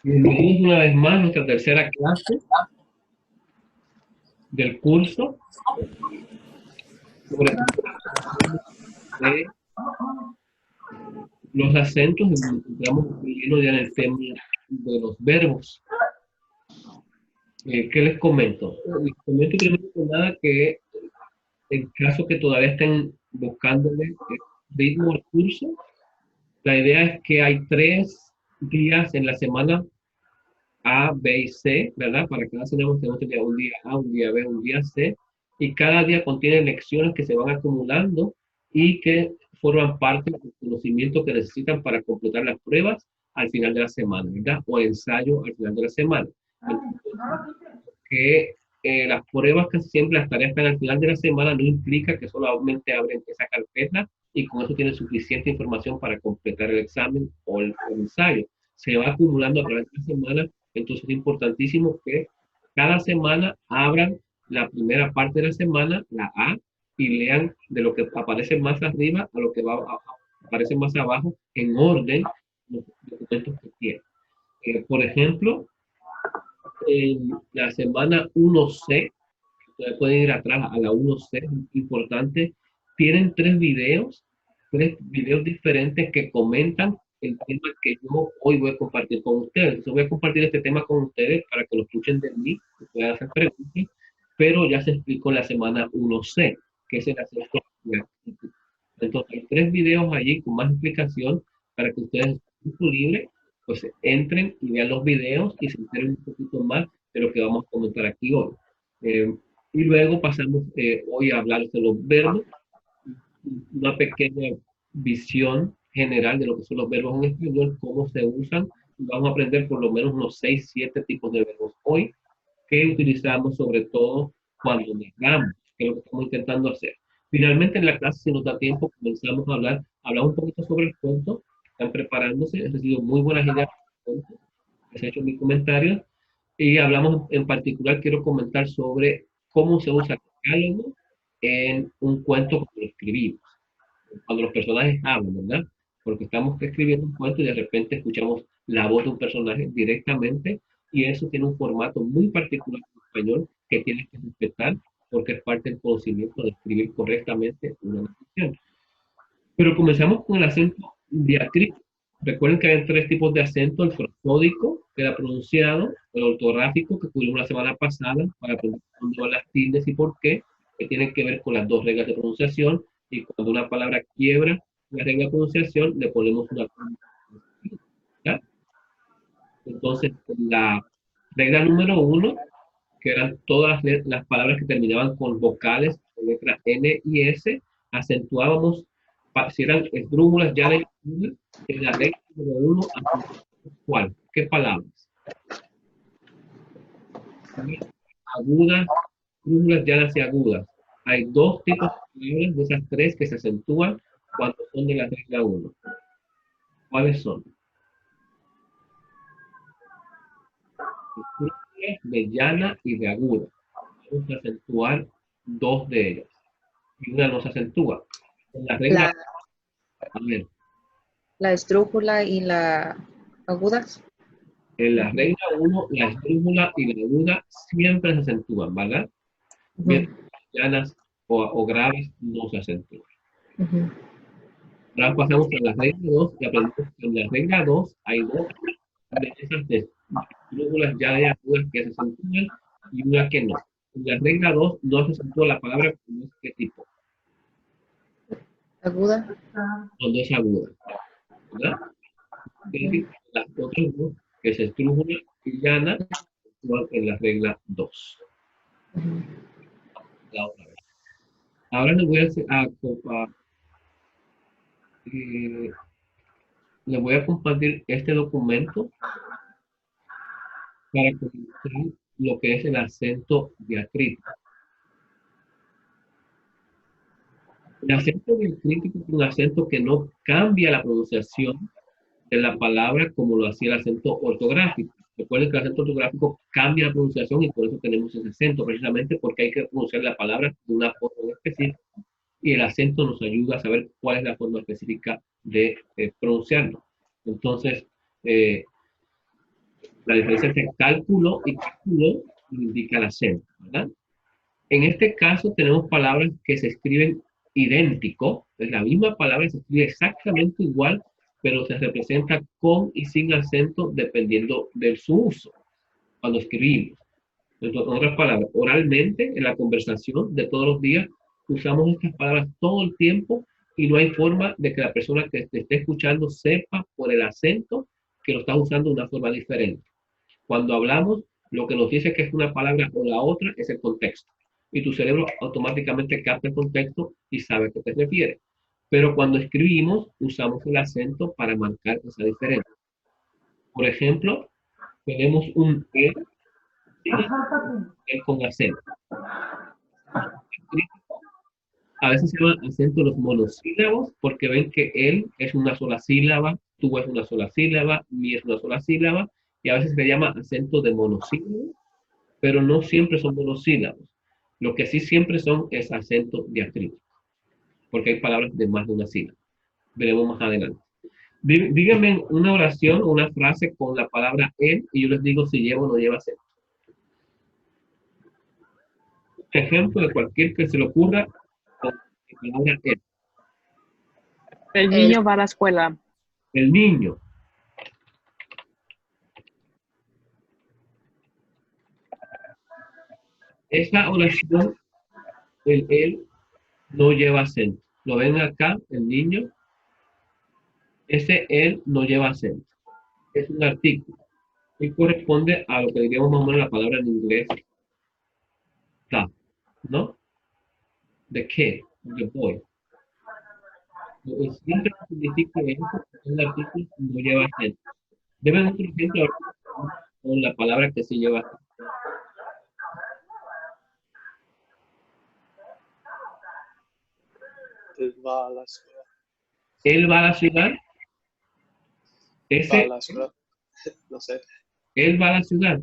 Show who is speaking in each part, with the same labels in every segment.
Speaker 1: Bienvenidos una vez más a nuestra tercera clase del curso sobre de los acentos. Nos encontramos lleno ya en el tema de los verbos. ¿Qué les comento? Les comento primero que nada que en caso que todavía estén buscándole ritmo al curso, la idea es que hay 3 días en la semana A, B y C, ¿verdad? Para cada semana tenemos un día A, un día B, un día C, y cada día contiene lecciones que se van acumulando y que forman parte del conocimiento que necesitan para completar las pruebas al final de la semana, ¿verdad? O el ensayo al final de la semana. Que las pruebas, casi siempre las tareas que están al final de la semana, no implica que solamente abren esa carpeta y con eso tienen suficiente información para completar el examen o el ensayo. Se va acumulando a través de la semana, entonces es importantísimo que cada semana abran la primera parte de la semana, la A, y lean de lo que aparece más arriba a lo que aparece más abajo en orden los documentos que tienen. Por ejemplo, en la semana 1C, ustedes pueden ir atrás a la 1C, es importante, tienen 3 videos diferentes que comentan el tema que yo hoy voy a compartir con ustedes. Yo voy a compartir este tema con ustedes para que lo escuchen de mí, que puedan hacer preguntas, pero ya se explicó en la semana 1C, que es el acento. Entonces, hay 3 videos allí con más explicación para que ustedes, en su tiempo libre, pues entren y vean los videos y se enteren un poquito más de lo que vamos a comentar aquí hoy. Y luego pasamos hoy a hablar de los verbos, una pequeña visión general de lo que son los verbos en español, cómo se usan. Y vamos a aprender por lo menos unos 6, 7 tipos de verbos hoy que utilizamos sobre todo cuando negamos, que es lo que estamos intentando hacer. Finalmente en la clase, si nos da tiempo, comenzamos a hablar un poquito sobre el cuento. Están preparándose, he recibido muy buenas ideas. Les he hecho mis comentarios y hablamos en particular, quiero comentar sobre cómo se usa el diálogo en un cuento cuando lo escribimos, cuando los personajes hablan, ¿verdad? Porque estamos escribiendo un cuento y de repente escuchamos la voz de un personaje directamente y eso tiene un formato muy particular en español que tienes que respetar porque es parte del conocimiento de escribir correctamente una narración. Pero comenzamos con el acento diacrítico. Recuerden que hay 3 tipos de acento: el prosódico, que era pronunciado, el ortográfico, que cubrimos la semana pasada, para aprender dónde van las tildes y por qué, que tienen que ver con las 2 reglas de pronunciación, y cuando una palabra quiebra la regla de pronunciación, le ponemos una tilde, ¿ya? Entonces, la regla número 1, que eran todas las palabras que terminaban con vocales, con letra N y S, acentuábamos, si eran esdrújulas, ya en la regla número 1, ¿cuál? ¿Qué palabras? Agudas, esdrújulas, llanas y agudas. Hay 2 tipos de palabras de esas 3 que se acentúan cuando son de la regla 1. ¿Cuáles son? De llana y de aguda. Vamos a acentuar 2 de ellas. Y una no se acentúa. En la regla, a ver,
Speaker 2: La esdrújula y la agudas.
Speaker 1: en la regla 1, la esdrújula y la aguda siempre se acentúan, ¿verdad? Mientras las llanas o graves no se acentúan. Ahora pasamos a la regla 2 y aprendemos que en la regla 2 hay 2 de esas esdrújulas, llanas y agudas que se acentúan y una que no. En la regla 2 no se acentúa la palabra, no es qué tipo,
Speaker 2: Aguda.
Speaker 1: cuando es aguda, ¿verdad? Quiere decir que las otras 2, que es esdrújula y llana, actúan en la regla 2. La otra vez. Ahora les voy eh, les voy a compartir este documento para conocer lo que es el acento diacrítico. El acento diacrítico es un acento que no cambia la pronunciación de la palabra como lo hacía el acento ortográfico. Recuerden que el acento ortográfico cambia la pronunciación y por eso tenemos ese acento, precisamente porque hay que pronunciar la palabra de una forma específica y el acento nos ayuda a saber cuál es la forma específica de pronunciarlo. Entonces, La diferencia entre cálculo y cálculo indica el acento, ¿verdad? En este caso tenemos palabras que se escriben idéntico, es la misma palabra, se escribe exactamente igual, pero se representa con y sin acento dependiendo de su uso cuando escribimos. Entonces, en otras palabras, oralmente, en la conversación de todos los días, usamos estas palabras todo el tiempo y no hay forma de que la persona que te esté escuchando sepa por el acento que lo está usando de una forma diferente. Cuando hablamos, lo que nos dice que es una palabra o la otra es el contexto. Y tu cerebro automáticamente capta el contexto y sabe a qué te refieres. Pero cuando escribimos, usamos el acento para marcar esa diferencia. Por ejemplo, tenemos un el con acento. A veces se llama acento los monosílabos porque ven que él es una sola sílaba, tú es una sola sílaba, mi es una sola sílaba, y a veces se llama acento de monosílabos, pero no siempre son monosílabos. Lo que sí siempre son es acento diacrítico, porque hay palabras de más de una sílaba. Veremos más adelante. Díganme una oración o una frase con la palabra él y yo les digo si lleva o no lleva acento. Ejemplo de cualquier que se le ocurra con la palabra él.
Speaker 3: El
Speaker 2: El,
Speaker 3: niño va a la escuela.
Speaker 1: El niño. Esa oración, el él, no lleva acento. ¿Lo ven acá, el niño? Ese él no lleva acento. Es un artículo. Y corresponde a lo que diríamos más o menos la palabra en inglés, the, ¿no? The kid, the boy. Siempre significa eso, un artículo no lleva acento. Deben otro ejemplo con la palabra que sí lleva acento.
Speaker 4: Él va a la ciudad.
Speaker 1: Él va a la ciudad.
Speaker 4: Va a
Speaker 1: Ese,
Speaker 4: la ciudad. No sé.
Speaker 1: él va a la ciudad.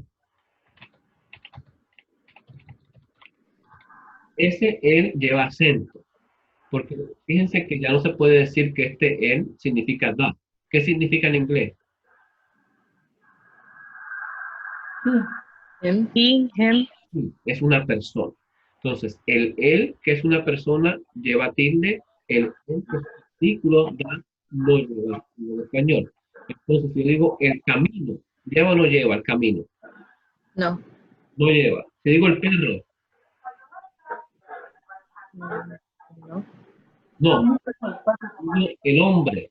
Speaker 1: Ese él lleva acento. Porque fíjense que ya no se puede decir que este él significa da. ¿Qué significa en inglés?
Speaker 2: him,
Speaker 3: He, him.
Speaker 1: Sí, es una persona. Entonces, el él, que es una persona, lleva tilde, el él, que es un artículo, da, no lleva en español. Entonces, si yo digo el camino, ¿lleva o no lleva el camino?
Speaker 2: no,
Speaker 1: No lleva. Si digo el perro,
Speaker 2: no,
Speaker 1: no. Digo el hombre,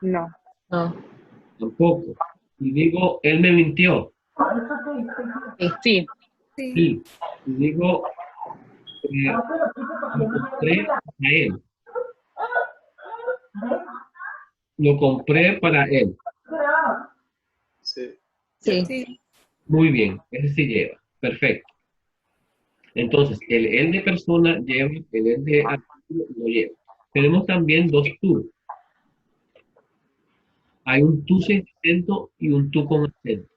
Speaker 3: No.
Speaker 2: no,
Speaker 1: tampoco. Y digo, él me mintió,
Speaker 3: Sí.
Speaker 1: sí. Y digo, lo compré para él. Lo compré para él.
Speaker 4: Sí.
Speaker 2: sí,
Speaker 1: Muy bien, ese sí lleva. Perfecto. Entonces, el él de persona lleva, el él de artículo no lleva. Tenemos también dos tú. Hay un tú sin acento y un tú con acento.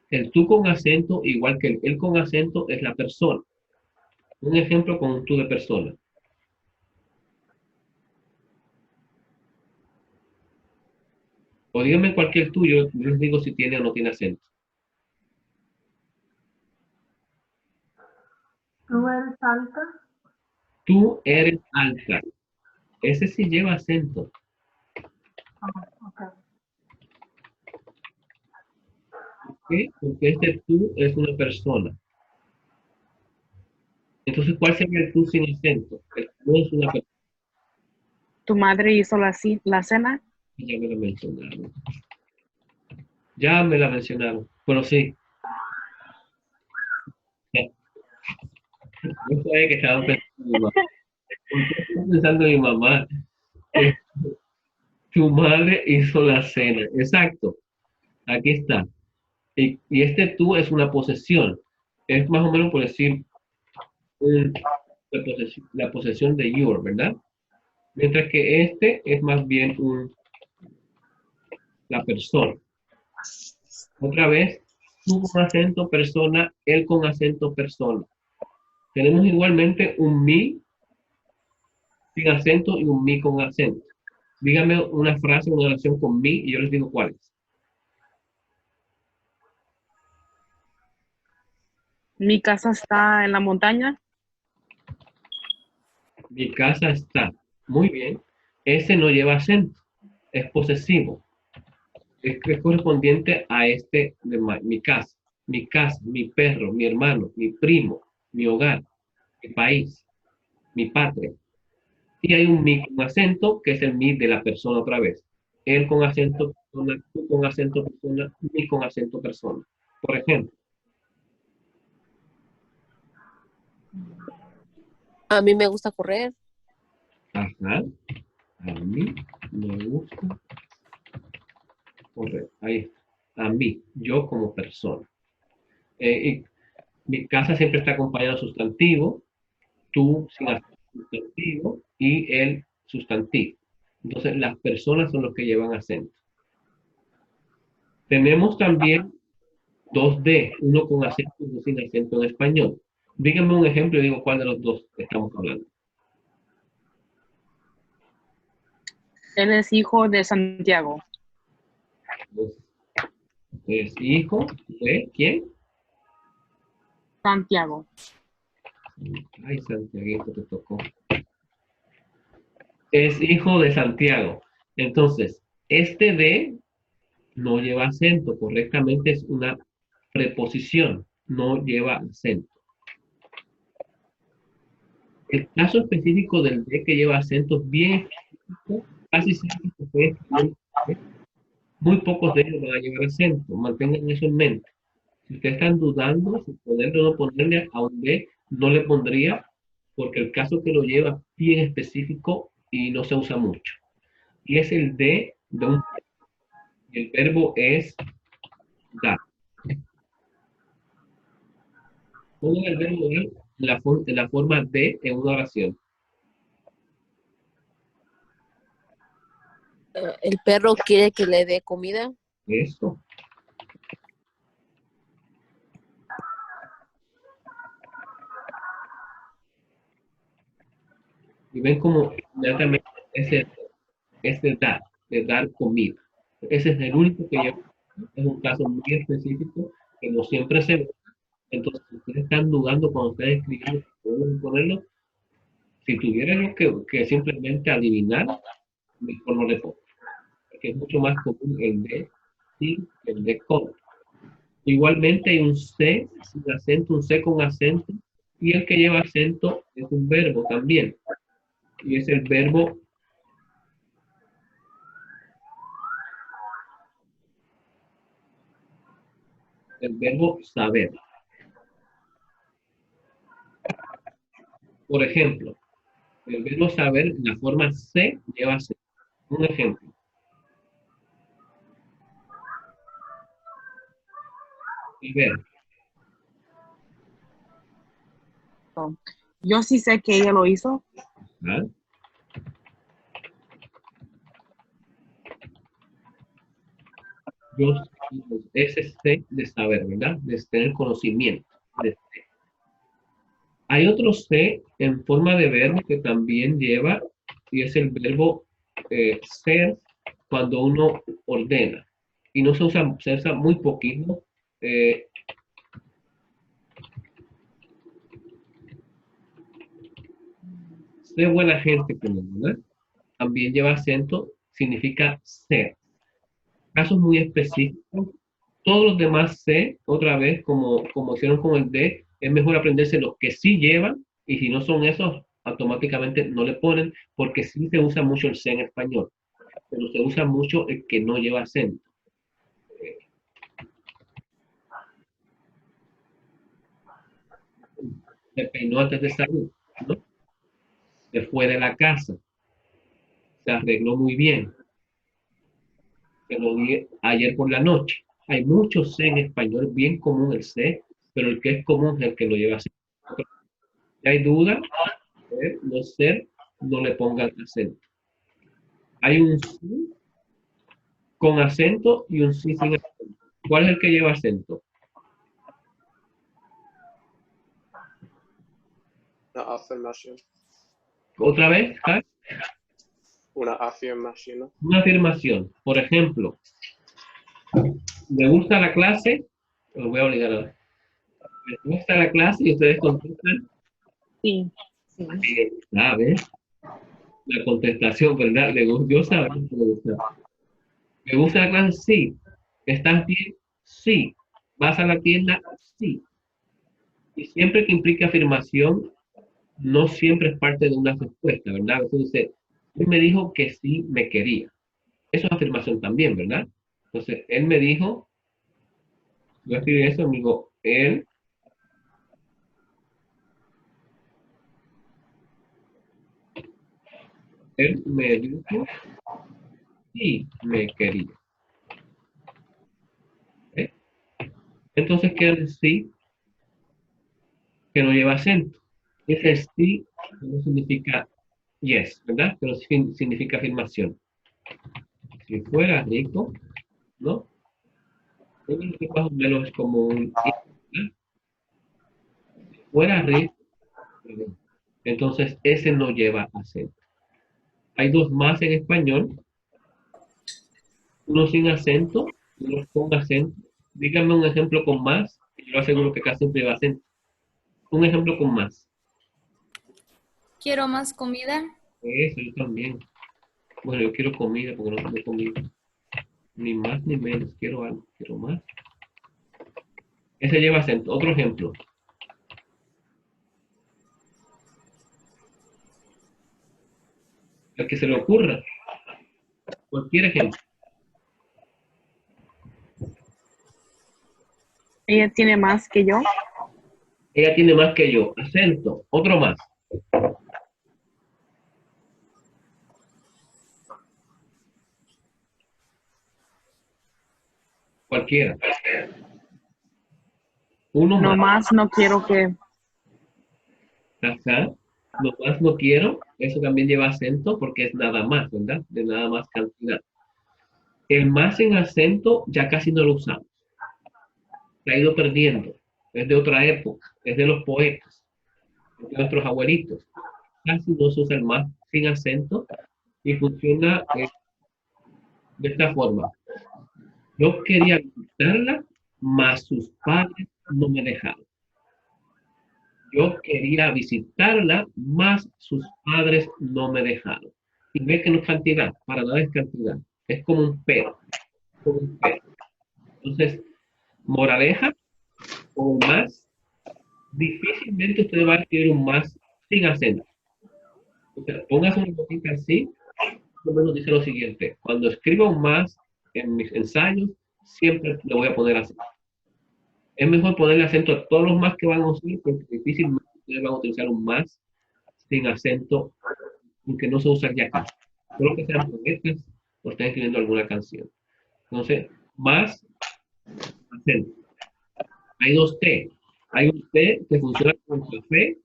Speaker 1: El tú con acento, igual que el él con acento, es la persona. Un ejemplo con un tú de persona. O díganme cualquier tuyo, yo les digo si tiene o no tiene acento.
Speaker 5: ¿Tú eres alta?
Speaker 1: Tú eres alta. Ese sí lleva acento.
Speaker 5: Ok.
Speaker 1: ¿Por qué? Porque este tú es una persona. Entonces, ¿cuál sería el tú sin acento? El tú es una persona.
Speaker 3: Tu madre hizo la cena.
Speaker 1: Ya me lo mencionaron. Ya me la mencionaron. Pero sí. Yo sabía que estaba pensando en mi mamá. ¿Por qué estoy pensando en mi mamá? Eh, Tu madre hizo la cena. Exacto. Aquí está. Y este tú es una posesión. Es más o menos por decir la posesión de your, ¿verdad? Mientras que este es más bien la persona. Otra vez, tú con acento persona, él con acento persona. Tenemos igualmente un mi sin acento y un mi con acento. Dígame una frase, una oración con mi y yo les digo cuál es.
Speaker 3: Mi casa está en la montaña.
Speaker 1: Mi casa está. Muy bien. Ese no lleva acento. Es posesivo. Es correspondiente a este de mi casa. Mi casa, mi perro, mi hermano, mi primo, mi hogar, mi país, mi patria. Y hay un mi con acento, que es el mi de la persona otra vez. Él con acento persona, tú con acento persona, mi con acento persona. Por ejemplo,
Speaker 6: A mí me gusta correr.
Speaker 1: ajá, a mí me gusta correr. Ahí está. A mí, yo como persona. Y mi casa siempre está acompañado de sustantivo, tú sin acento sustantivo y el sustantivo. Entonces, las personas son los que llevan acento. Tenemos también dos D, uno con acento y uno sin acento en español. Díganme un ejemplo y digo cuál de los dos estamos hablando.
Speaker 3: Él es hijo de Santiago.
Speaker 1: Es hijo de ¿quién?
Speaker 3: Santiago.
Speaker 1: Ay, Santiago, te tocó. Es hijo de Santiago. Entonces, este de no lleva acento, correctamente es una preposición, no lleva acento. El caso específico del de que lleva acento bien específico, casi siempre se puede escribir, muy pocos de ellos van a llevar acento, mantengan eso en mente. Si ustedes están dudando si ponerle o no ponerle a un de, no le pondría, porque el caso que lo lleva es bien específico y no se usa mucho. Y es el de un, el verbo es dar. Pongan el verbo dar en la forma de en una oración.
Speaker 6: El perro quiere que le dé comida.
Speaker 1: Eso. Y ven como inmediatamente ese dar, de dar comida. Ese es el único que lleva. Es un caso muy específico que no siempre se ve. Entonces, si ustedes están dudando cuando ustedes escriben, pueden ponerlo. Si tuvieran que simplemente adivinar, mejor no le pongo. Porque es mucho más común el de sí que el de con. Igualmente hay un C sin acento, un C con acento, y el que lleva acento es un verbo también. Y es el verbo saber. Por ejemplo, el verbo saber en la forma C lleva acento. Un ejemplo. Saber.
Speaker 3: Yo sí sé que ella lo hizo.
Speaker 1: ¿Ah? Yo, ese C de saber, ¿verdad? De tener conocimiento. Hay otro C en forma de verbo que también lleva, y es el verbo ser cuando uno ordena. Y no se usa muy poquito. Sé buena gente, ¿verdad? También lleva acento, significa ser. Casos muy específicos. Todos los demás C, otra vez, como hicieron con el D, es mejor aprenderse los que sí llevan, y si no son esos, automáticamente no le ponen, porque sí se usa mucho el C en español, pero se usa mucho el que no lleva acento. Se peinó antes de salir, ¿no? Se fue de la casa, se arregló muy bien, se lo di ayer por la noche. Hay muchos C en español, bien común el C, pero el que es común es el que lo lleva acento. Si hay duda, no ser, no le pongan acento. Hay un sí con acento y un sí sin acento. ¿Cuál es el que lleva acento?
Speaker 4: Una afirmación.
Speaker 1: Otra vez, ¿ah?
Speaker 4: Una afirmación.
Speaker 1: Una afirmación. Por ejemplo, ¿me gusta la clase? Lo voy a obligar a ver. Me gusta la clase y ustedes contestan.
Speaker 3: Sí.
Speaker 2: Sí.
Speaker 1: Bien, ¿sabes? La contestación, ¿verdad? Yo sabía que le gustaba. ¿Me gusta la clase? Sí. ¿Estás bien? Sí. ¿Vas a la tienda? Sí. Y siempre que implique afirmación, no siempre es parte de una respuesta, ¿verdad? A veces dice, él me dijo que sí me quería. Eso es afirmación también, ¿verdad? Entonces, él me dijo, yo escribí eso, amigo, él me dijo sí me quería. ¿Eh? Entonces, ¿qué es el sí que no lleva acento? Es el sí que no significa yes, ¿verdad? Que no significa afirmación. Si fuera rico, ¿no? Es más o menos como un sí, ¿verdad? Si fuera rico, entonces ese no lleva acento. Hay dos más en español, uno sin acento y uno con acento. Díganme un ejemplo con más, y yo aseguro que casi siempre lleva acento. Un ejemplo con más.
Speaker 7: Quiero más comida.
Speaker 1: Eso, yo también. Bueno, yo quiero comida porque no tengo comida. Ni más ni menos, quiero algo, quiero más. Ese lleva acento. Otro ejemplo. El que se le ocurra. Cualquier ejemplo.
Speaker 3: Ella tiene más que yo.
Speaker 1: Ella tiene más que yo. Acento. Otro más. Cualquiera. Uno
Speaker 3: No
Speaker 1: más.
Speaker 3: más, no quiero que.
Speaker 1: Ajá. No más no quiero. Eso también lleva acento porque es nada más, ¿verdad? De nada más cantidad. El más en acento ya casi no lo usamos. Se ha ido perdiendo. Es de otra época. Es de los poetas. Es de nuestros abuelitos. Casi no se usa el más sin acento y funciona de esta forma. Yo quería visitarla, mas sus padres no me dejaron. Yo quería visitarla, mas sus padres no me dejaron. Y ve que no es cantidad, para nada es cantidad. Es como un pero. Como un pero. Entonces, moraleja o más, difícilmente usted va a escribir un más sin acento. O sea, póngase una cosita así, más o menos dice lo siguiente. Cuando escriba un más en mis ensayos, siempre le voy a poner acento. Es mejor ponerle acento a todos los más que van a usar, porque difícilmente ustedes van a utilizar un más sin acento, porque no se usa ya casi. Solo que sean poetas o estén escribiendo alguna canción. Entonces, más acento. Hay dos T. Hay un T que funciona con café.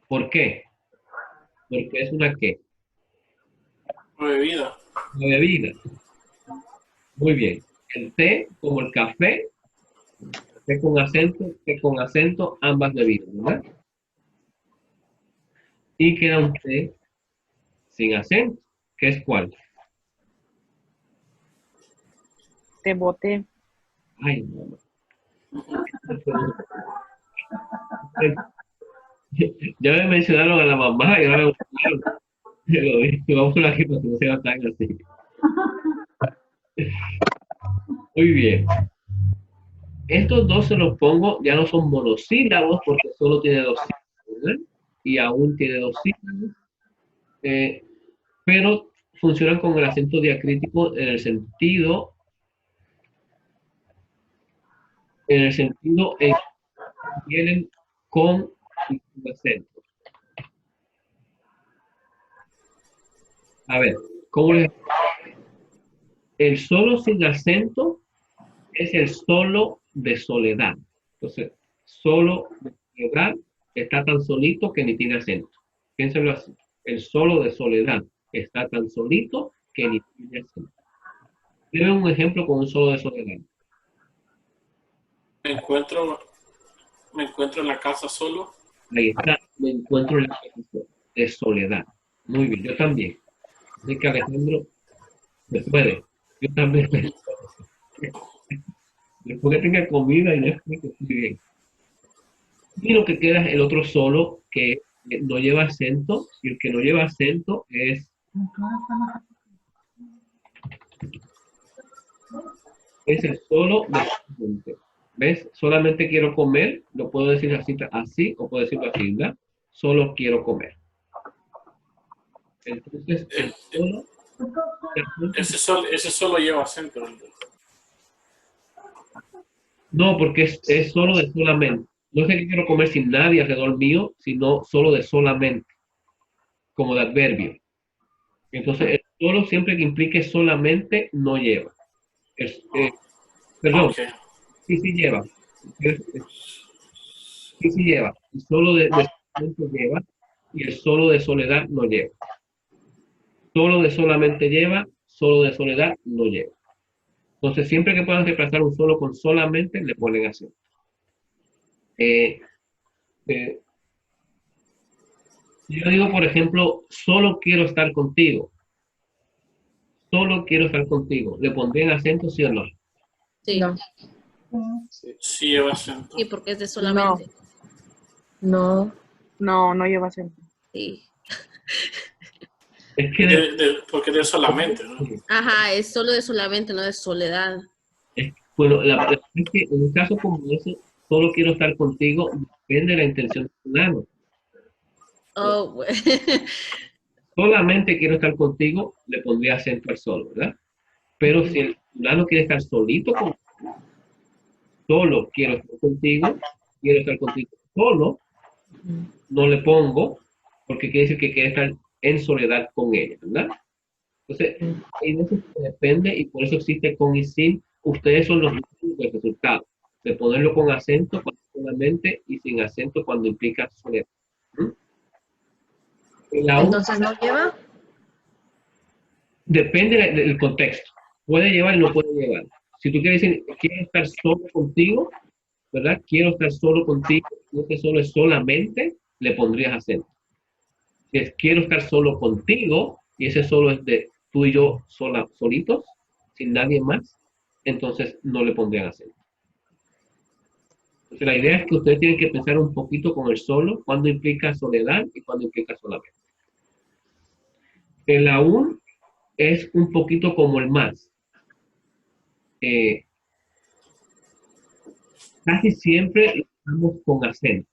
Speaker 1: ¿Por qué? Porque es una ¿qué?
Speaker 4: Una bebida.
Speaker 1: Una bebida. Muy bien. El T como el café, T con acento, ambas bebidas, ¿verdad? Y queda un T sin acento, que es ¿cuál?
Speaker 3: Te boté.
Speaker 1: Ay, no. Ya me mencionaron a la mamá y ahora me mencionaron. Lo dije, vamos a aquí para que no sea tan así. Muy bien. Estos dos se los pongo, ya no son monosílabos porque solo tiene dos sílabos, ¿verdad? Y aún tiene dos sílabos. Pero funcionan con el acento diacrítico en el sentido en que vienen con un acento. A ver, ¿cómo les... El solo sin acento es el solo de soledad. Entonces, solo de soledad está tan solito que ni tiene acento. Piénsenlo así. El solo de soledad está tan solito que ni tiene acento. Deben un ejemplo con un solo de soledad.
Speaker 4: Me encuentro en la casa solo.
Speaker 1: Ahí está, me encuentro en la casa de soledad. Muy bien, yo también. Así que Alejandro, me puede. Yo también. Después que tenga comida y después que esté bien. Y lo que queda es el otro solo que no lleva acento, y el que no lleva acento es el solo de solamente. ¿Ves? Solamente quiero comer, lo puedo decir así o puedo decirlo así, ¿verdad? Solo quiero comer. Entonces, el solo...
Speaker 4: Ese solo lleva acento.
Speaker 1: No, porque es solo de solamente. No es que quiero comer sin nadie alrededor mío, sino solo de solamente, como de adverbio. Entonces, el solo siempre que implique solamente no lleva. Perdón,
Speaker 4: Ok.
Speaker 1: sí lleva. Sí lleva. El solo de solamente lleva y el solo de soledad no lleva. Solo de solamente lleva, solo de soledad no lleva. Entonces, siempre que puedan reemplazar un solo con solamente, le ponen acento. Yo digo, por ejemplo, solo quiero estar contigo. Solo quiero estar contigo. ¿Le pondrían acento, sí o no?
Speaker 2: Sí.
Speaker 3: No.
Speaker 4: Sí lleva acento.
Speaker 8: Sí, porque es de solamente.
Speaker 2: No.
Speaker 3: No, no lleva acento.
Speaker 8: Sí.
Speaker 1: Es que
Speaker 4: Porque de solamente, ¿no?
Speaker 8: Ajá, es solo de solamente, no de soledad.
Speaker 1: bueno, la verdad es que en un caso como ese, solo quiero estar contigo, depende de la intención del fulano.
Speaker 8: Oh, bueno.
Speaker 1: Solamente quiero estar contigo, le pondría acento al solo, ¿verdad? Pero si el fulano quiere estar solito contigo, solo quiero estar contigo solo, no le pongo, porque quiere decir que quiere estar en soledad con ella, ¿verdad? Entonces, hay veces que depende y por eso existe con y sin. Ustedes son los mismos del resultado, de ponerlo con acento cuando solamente y sin acento cuando implica soledad.
Speaker 2: Entonces no lleva.
Speaker 1: Depende del contexto. Puede llevar y no puede llevar. Si tú quieres decir, quiero estar solo contigo, ¿verdad? Quiero estar solo contigo, y este solo es solamente, le pondrías acento. Si es quiero estar solo contigo, y ese solo es de tú y yo solitos, sin nadie más, entonces no le pondrían acento. Entonces la idea es que ustedes tienen que pensar un poquito con el solo, cuando implica soledad y cuando implica solamente. El aún es un poquito como el más. Casi siempre usamos con acento.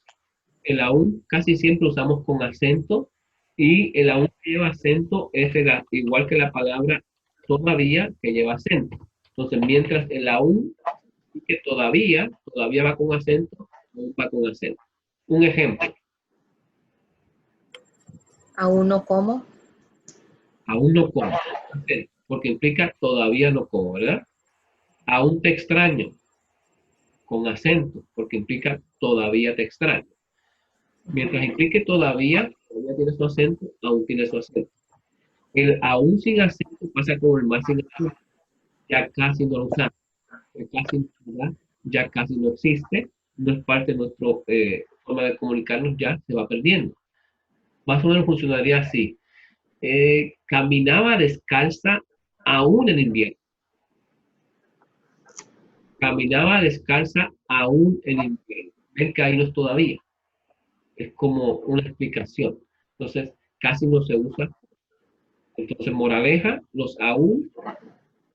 Speaker 1: El aún casi siempre usamos con acento y el aún que lleva acento es igual que la palabra todavía que lleva acento. Entonces, mientras el aún que todavía va con acento, aún va con acento. Un ejemplo.
Speaker 2: Aún no como.
Speaker 1: Aún no como. Porque implica todavía no como, ¿verdad? Aún te extraño. Con acento, porque implica todavía te extraño. Mientras implique todavía tiene su acento, aún tiene su acento. El aún sin acento pasa como el más sin acento. Ya casi no lo usamos. Ya casi no existe. No es parte de nuestra forma de comunicarnos, ya se va perdiendo. Más o menos funcionaría así. Caminaba descalza aún en invierno. Caminaba descalza aún en invierno. Ven que ahí no es todavía. Es como una explicación. Entonces, casi no se usa. Entonces, moraleja, los aún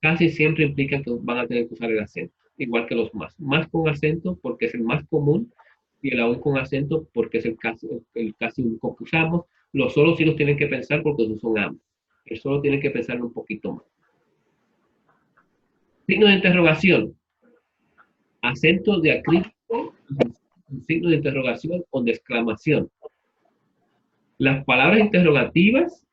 Speaker 1: casi siempre implican que van a tener que usar el acento, igual que los más. Más con acento porque es el más común y el aún con acento porque es el casi único que usamos. Los solos sí los tienen que pensar porque son ambos. El solo tienen que pensarlo un poquito más. Signo de interrogación. Acento diacrítico, un signo de interrogación o de exclamación. Las palabras interrogativas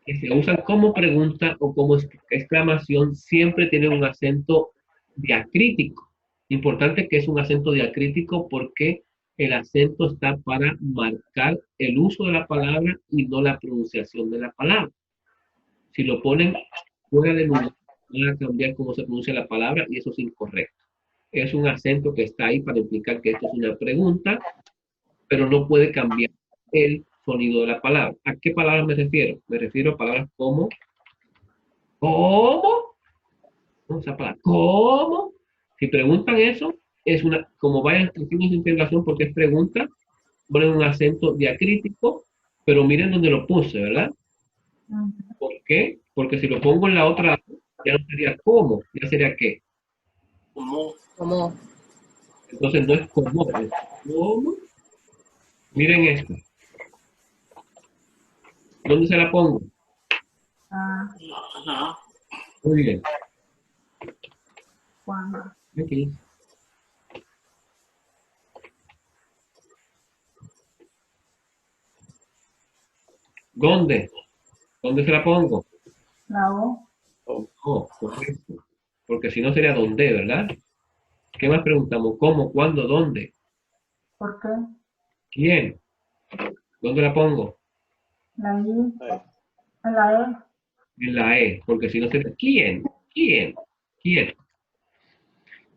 Speaker 1: que se usan como pregunta o como exclamación siempre tienen un acento diacrítico. Importante que es un acento diacrítico porque el acento está para marcar el uso de la palabra y no la pronunciación de la palabra. Si lo ponen fuera de lugar, van a cambiar cómo se pronuncia la palabra y eso es incorrecto. Es un acento que está ahí para implicar que esto es una pregunta, pero no puede cambiar el sonido de la palabra. ¿A qué palabras me refiero? Me refiero a palabras como ¿no? Esa palabra, ¿cómo? Si preguntan eso, es una, como vayan signos de interrogación porque es pregunta, ponen un acento diacrítico, pero miren dónde lo puse, ¿verdad?
Speaker 5: Ujú.
Speaker 1: ¿Por qué? Porque si lo pongo en la otra, ya no sería cómo, ya sería qué.
Speaker 4: ¿Cómo?
Speaker 2: ¿Cómo?
Speaker 1: Entonces no es cómo, es cómo. Miren esto. ¿Dónde se la pongo?
Speaker 5: Ah,
Speaker 4: La
Speaker 1: Muy bien.
Speaker 5: cuando.
Speaker 1: Aquí. ¿Dónde? ¿Dónde se la pongo?
Speaker 5: La O.
Speaker 1: Oh, correcto. Porque si no sería dónde, ¿verdad? ¿Qué más preguntamos? ¿Cómo? ¿Cuándo? ¿Dónde?
Speaker 5: ¿Por qué?
Speaker 1: ¿Quién? ¿Dónde la pongo?
Speaker 5: La I. La
Speaker 1: En la E. Porque si no sería ¿quién? ¿Quién? ¿Quién?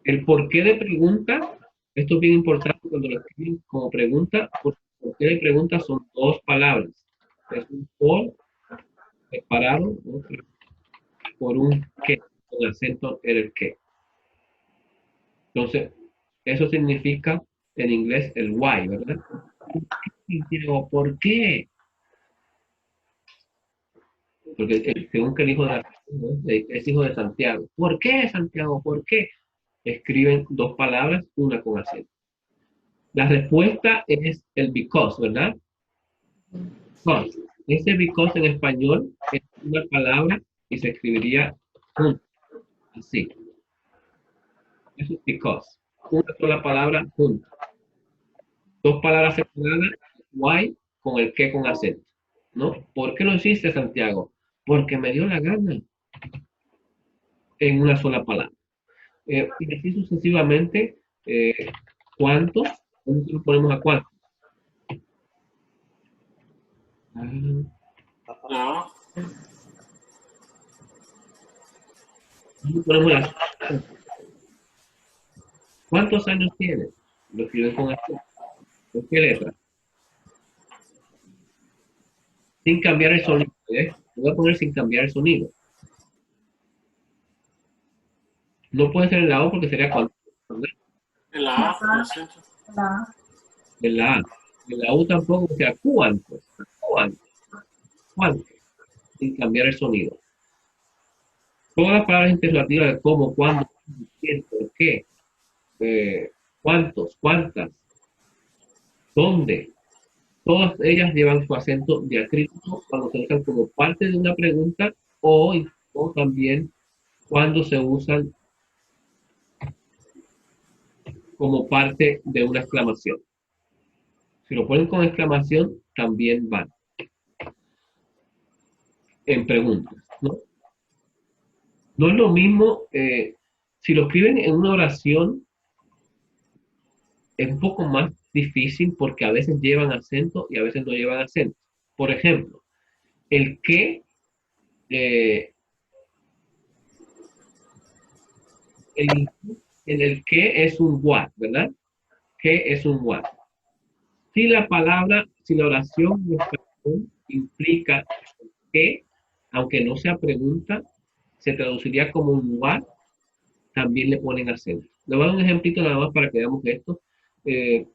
Speaker 1: El porqué de pregunta, esto es bien importante cuando lo escriben como pregunta, porque el porqué de pregunta son dos palabras. Es un por separado, ¿no? Por un qué, con acento en el qué. Entonces, eso significa en inglés el why, ¿verdad? Digo, ¿por qué? Porque según que el hijo de ¿no? Es hijo de Santiago. ¿Por qué, Santiago? ¿Por qué? Escriben dos palabras, una con acento. La respuesta es el because, ¿verdad? Because. Ese because en español es una palabra y se escribiría junto, así. Eso es because. Una sola palabra junto. Dos palabras separadas, why con el que con acento, ¿no? ¿Por qué lo hiciste, Santiago? Porque me dio la gana en una sola palabra. Y así sucesivamente, ¿cuántos? ¿Cómo lo ponemos a cuántos?
Speaker 4: La
Speaker 1: ¿Cómo ponemos ¿Cuántos años tienes? Lo escriben con acento. ¿Con qué letra? Sin cambiar el sonido, ¿eh? Voy a poner sin cambiar el sonido. No puede ser en la O porque sería cuánto, ¿verdad?
Speaker 4: La A con acento.
Speaker 5: La A.
Speaker 1: En la A. En la U tampoco, o sea, ¿cuántos? ¿Cuántos? ¿Cuántos? Sin cambiar el sonido. Todas las palabras interrogativas de cómo, cuándo, quién, por qué, cuántos, cuántas, dónde, todas ellas llevan su acento diacrítico cuando se usan como parte de una pregunta o también cuando se usan como parte de una exclamación. Si lo ponen con exclamación, también van en preguntas, ¿no? No es lo mismo, si lo escriben en una oración, es un poco más difícil porque a veces llevan acento y a veces no llevan acento. Por ejemplo, el que, en el que es un what, ¿verdad? Que es un what. Si la palabra, si la oración en español implica que, aunque no sea pregunta, se traduciría como un what, también le ponen acento. Le voy a dar un ejemplito nada más para que veamos esto. Le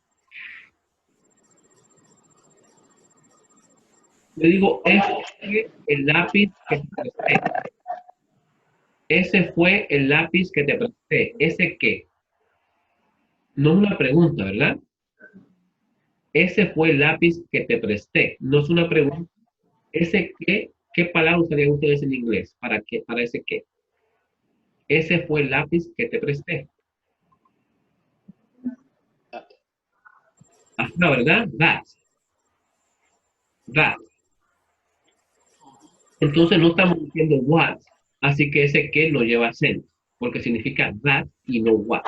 Speaker 1: digo, ese fue el lápiz que te presté. Ese fue el lápiz que te presté. ¿Ese qué? No es una pregunta, ¿verdad? Ese fue el lápiz que te presté. No es una pregunta. ¿Ese qué? ¿Qué palabra usarían ustedes en inglés? ¿Para qué? ¿Para ese qué? Ese fue el lápiz que te presté. Ajá, ¿verdad? That. That. Entonces no estamos diciendo what. Así que ese qué no lleva acento. Porque significa that y no what.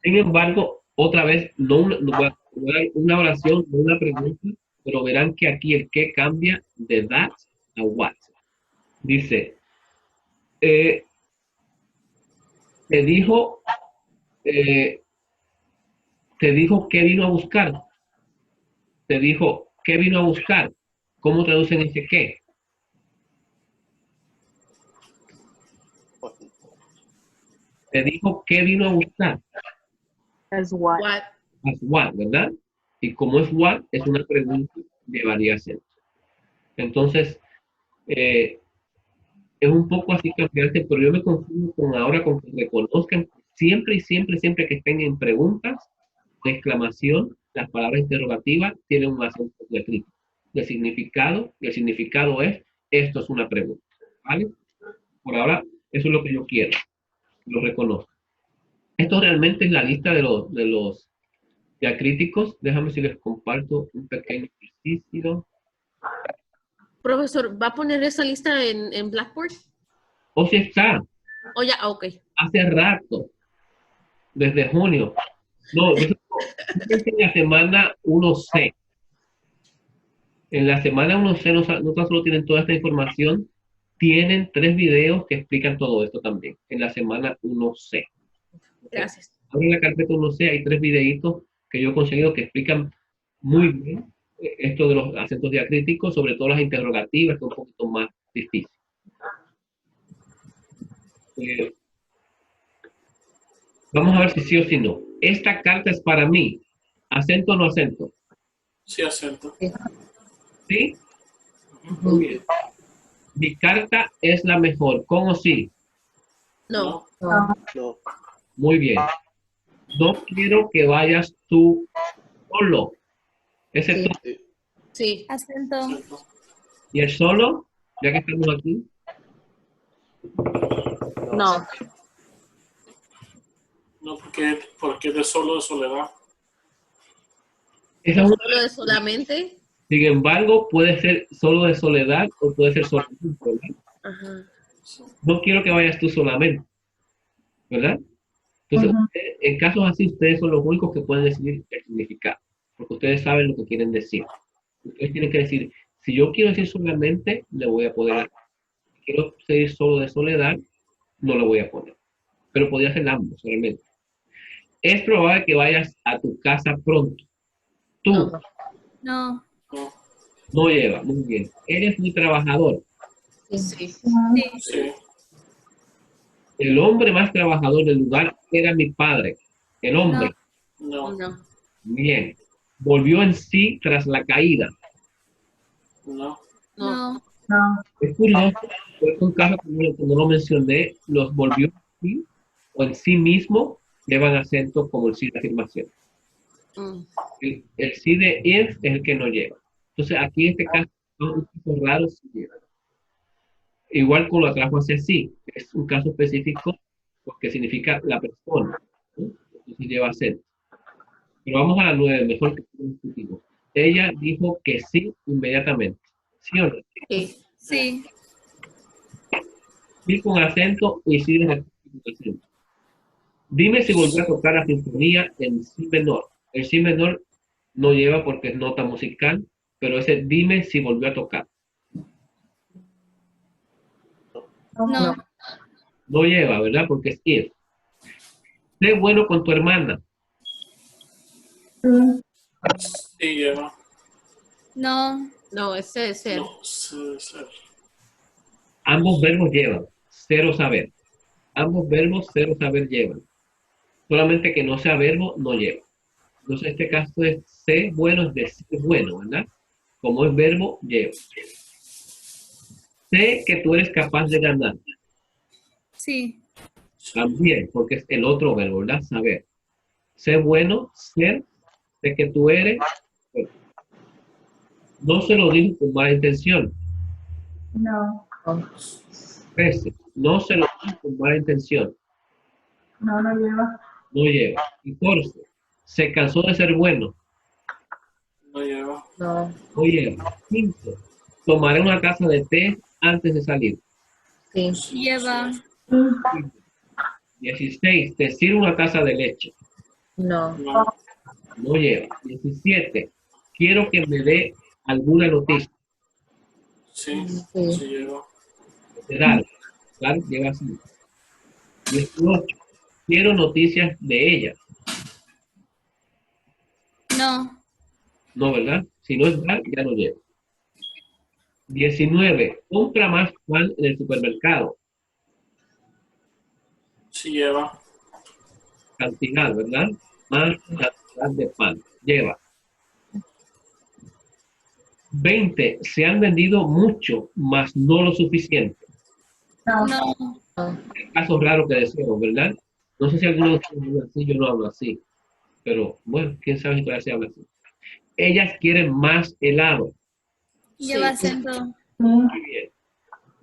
Speaker 1: Sin embargo, otra vez, no voy a dar una oración, no una pregunta, pero verán que aquí el que cambia de that a what. Dice, te dijo qué vino a buscar. Te dijo, ¿qué vino a buscar? ¿Cómo traducen ese qué? Te dijo qué vino a buscar.
Speaker 3: As what?
Speaker 8: What?
Speaker 1: As what, ¿verdad? Y como es what, es una pregunta, llevaría acento. Entonces, es un poco así cambiante, pero yo me confundo con ahora con que reconozcan siempre y siempre, siempre que estén en preguntas, exclamación, las palabras interrogativas tienen un acento diacrítico de significado, y el significado es, esto es una pregunta, ¿vale? Por ahora, eso es lo que yo quiero, lo reconozco. Esto realmente es la lista de los diacríticos. Déjame si les comparto un pequeño ejercicio.
Speaker 8: Profesor, ¿va a poner esa lista en Blackboard?
Speaker 1: O si está,
Speaker 8: Oh, ya, ok.
Speaker 1: hace rato, desde junio. No, yo creo que en la semana 1C. En la semana 1C no tan solo tienen toda esta información, tienen 3 videos que explican todo esto también, en la semana 1C.
Speaker 8: Gracias.
Speaker 1: Ahora en la carpeta 1C hay 3 videitos que yo he conseguido que explican muy bien esto de los acentos diacríticos, sobre todo las interrogativas, que es un poquito más difícil. Vamos a ver si sí o si no. Esta carta es para mí. ¿Acento o no acento?
Speaker 4: Sí, acento.
Speaker 1: ¿Sí? Muy bien. Mi carta es la mejor. ¿Con o sí?
Speaker 8: No.
Speaker 5: No.
Speaker 9: No.
Speaker 1: Muy bien. No quiero que vayas tú solo. Ese
Speaker 2: Sí.
Speaker 1: tú.
Speaker 8: Sí.
Speaker 7: Acento.
Speaker 4: Acento.
Speaker 1: ¿Y el solo? Ya que estamos aquí.
Speaker 2: No.
Speaker 4: No, porque es de solo de soledad.
Speaker 1: Esa es una-
Speaker 8: Solo de solamente.
Speaker 1: Sin embargo, puede ser solo de soledad o puede ser solo de soledad.
Speaker 8: Ajá.
Speaker 4: Sí.
Speaker 1: No quiero que vayas tú solamente. ¿Verdad? Entonces,
Speaker 5: Ujú.
Speaker 1: en casos así, ustedes son los únicos que pueden decidir el significado. Porque ustedes saben lo que quieren decir. Ustedes tienen que decir, si yo quiero decir solamente, le voy a poner. Si quiero decir solo de soledad, no lo voy a poner. Pero podría ser ambos, realmente. Es probable que vayas a tu casa pronto. Tú
Speaker 2: No.
Speaker 7: No.
Speaker 4: No.
Speaker 1: no lleva, muy bien. Eres muy trabajador.
Speaker 2: Sí.
Speaker 8: Sí.
Speaker 7: Sí.
Speaker 4: Sí.
Speaker 1: El hombre más trabajador del lugar era mi padre. El hombre.
Speaker 4: No.
Speaker 8: No.
Speaker 1: Bien. Volvió en sí tras la caída.
Speaker 4: No.
Speaker 8: No.
Speaker 7: No.
Speaker 5: No.
Speaker 1: Es curioso, fue un caso que no lo mencioné, los volvió en sí o en sí mismo llevan acento como el sí de afirmación.
Speaker 8: Mm.
Speaker 1: El sí de if es el que no lleva. Entonces aquí en este caso son un caso raro sí lleva. Igual con lo atrajo hacia sí, es un caso específico porque significa la persona, ¿no? Entonces lleva acento. Pero vamos a la 9, mejor que discutimos. Ella dijo que sí inmediatamente. ¿Sí o no?
Speaker 8: Sí.
Speaker 7: Sí.
Speaker 1: Sí con acento y sí de acento. Dime si volvió a tocar la sinfonía en si menor. El si menor no lleva porque es nota musical, pero ese dime si volvió a tocar.
Speaker 7: No.
Speaker 1: No lleva, ¿verdad? Porque es if. Sé bueno con tu hermana.
Speaker 5: Sí.
Speaker 4: Sí, lleva.
Speaker 7: No.
Speaker 8: No, ese es ser.
Speaker 4: No. Sí, ser.
Speaker 1: Ambos verbos llevan. Cero saber. Ambos verbos cero saber llevan. Solamente que no sea verbo, no lleva. Entonces, este caso es sé bueno, es decir bueno, ¿verdad? Como es verbo, lleva. Sé que tú eres capaz de ganar.
Speaker 7: Sí.
Speaker 1: También, porque es el otro verbo, ¿verdad? Saber. Sé bueno, ser, sé que tú eres. No se lo dijo con mala intención.
Speaker 5: No.
Speaker 1: 13. No se lo dijo con mala intención.
Speaker 5: No, no lleva.
Speaker 1: No lleva. 14. Se cansó de ser bueno.
Speaker 4: No lleva.
Speaker 2: No.
Speaker 1: No lleva. 15. Tomaré una taza de té antes de salir.
Speaker 2: Sí.
Speaker 7: Lleva.
Speaker 5: Sí.
Speaker 1: 16. Te sirvo una taza de leche.
Speaker 2: No.
Speaker 4: No.
Speaker 1: No lleva. 17. Quiero que me dé alguna noticia.
Speaker 4: Sí.
Speaker 2: Sí.
Speaker 4: Sí, lleva.
Speaker 1: De dar. Dar lleva así. 18. Quiero noticias de ella.
Speaker 7: No.
Speaker 1: No, ¿verdad? Si no es dar, ya no lleva. 19. Compra más pan en el supermercado.
Speaker 4: Sí, lleva.
Speaker 1: cantidad, ¿verdad? Más cantidad de pan. Lleva. 20. Se han vendido mucho, mas no lo suficiente.
Speaker 5: No.
Speaker 7: No.
Speaker 1: Casos raros que decimos, ¿verdad? No sé si alguno de ustedes habla así, yo no hablo así. Pero bueno, quién sabe si todavía se habla así. Ellas quieren más helado.
Speaker 7: Lleva acento.
Speaker 5: Sí.
Speaker 1: Muy bien.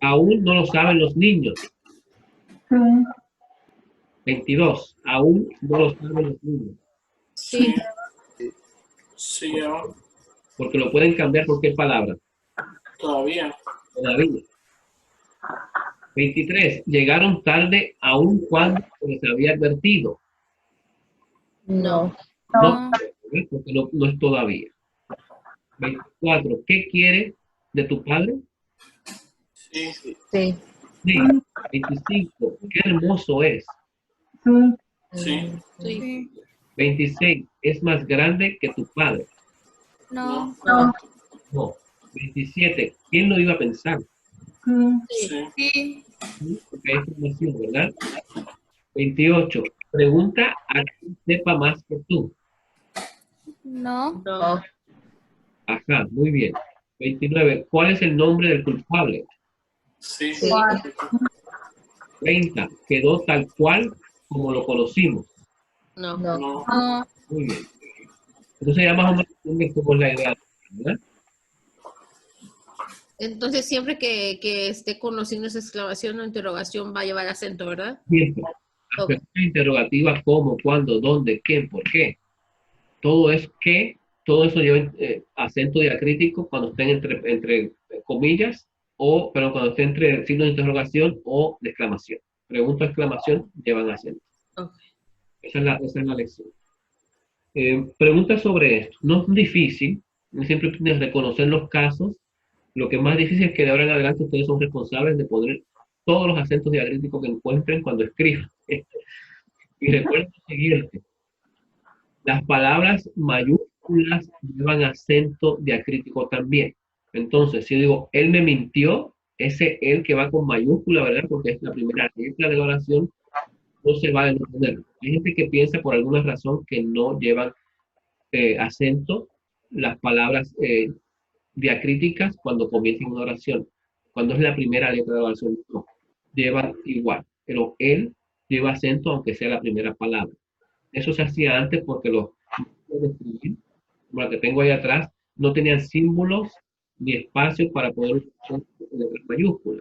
Speaker 1: Aún no lo saben los niños.
Speaker 5: Sí.
Speaker 1: 22. Aún no lo saben los niños.
Speaker 8: Sí.
Speaker 4: Sí, ya.
Speaker 1: Porque lo pueden cambiar por qué palabra.
Speaker 4: Todavía.
Speaker 1: Todavía. 23. Llegaron tarde aun cuando se les había advertido.
Speaker 2: No.
Speaker 1: No, porque no es todavía. 24. ¿Qué quiere de tu padre?
Speaker 4: Sí.
Speaker 2: Sí.
Speaker 1: Sí. 25. Qué hermoso es.
Speaker 5: Sí.
Speaker 4: Sí.
Speaker 8: Sí.
Speaker 7: Sí.
Speaker 1: 26. Es más grande que tu padre.
Speaker 7: No.
Speaker 5: No.
Speaker 1: No. 27. ¿Quién lo iba a pensar?
Speaker 5: Sí.
Speaker 4: Sí.
Speaker 7: Sí.
Speaker 1: ¿Sí? Porque hay información, ¿verdad? 28. Pregunta a quien sepa más que tú.
Speaker 7: No.
Speaker 2: No.
Speaker 1: Ajá, muy bien. 29. ¿Cuál es el nombre del culpable?
Speaker 4: Sí.
Speaker 2: Sí.
Speaker 1: 30. Quedó tal cual como lo conocimos.
Speaker 2: No.
Speaker 8: No.
Speaker 4: No.
Speaker 7: No.
Speaker 1: Muy bien. Entonces ya más o menos entienden cómo es la idea, ¿verdad?
Speaker 8: Entonces, siempre que esté con los signos de exclamación o interrogación va a llevar acento, ¿verdad?
Speaker 1: Siempre. Las
Speaker 8: Ok.
Speaker 1: preguntas interrogativas, cómo, cuándo, dónde, quién, por qué. Todo es que, todo eso lleva acento diacrítico cuando estén entre comillas, pero cuando estén entre signos de interrogación o de exclamación. Pregunta, exclamación, llevan acento.
Speaker 8: Ok.
Speaker 1: Esa es la lección. Pregunta sobre esto. No es difícil, siempre tienes que reconocer los casos. Lo que es más difícil es que de ahora en adelante ustedes son responsables de poner todos los acentos diacríticos que encuentren cuando escriban. Y recuerden lo siguiente, las palabras mayúsculas llevan acento diacrítico también. Entonces, si yo digo, él me mintió, ese él que va con mayúscula, ¿verdad? Porque es la primera letra de la oración, no se va a detener. Hay gente que piensa por alguna razón que no llevan acento las palabras diacríticas cuando comienzan una oración. Cuando es la primera letra de la oración, no. Llevan igual. Pero él lleva acento aunque sea la primera palabra. Eso se hacía antes porque los de escribir, como la que tengo ahí atrás, no tenían símbolos ni espacios para poder usar letras mayúsculas.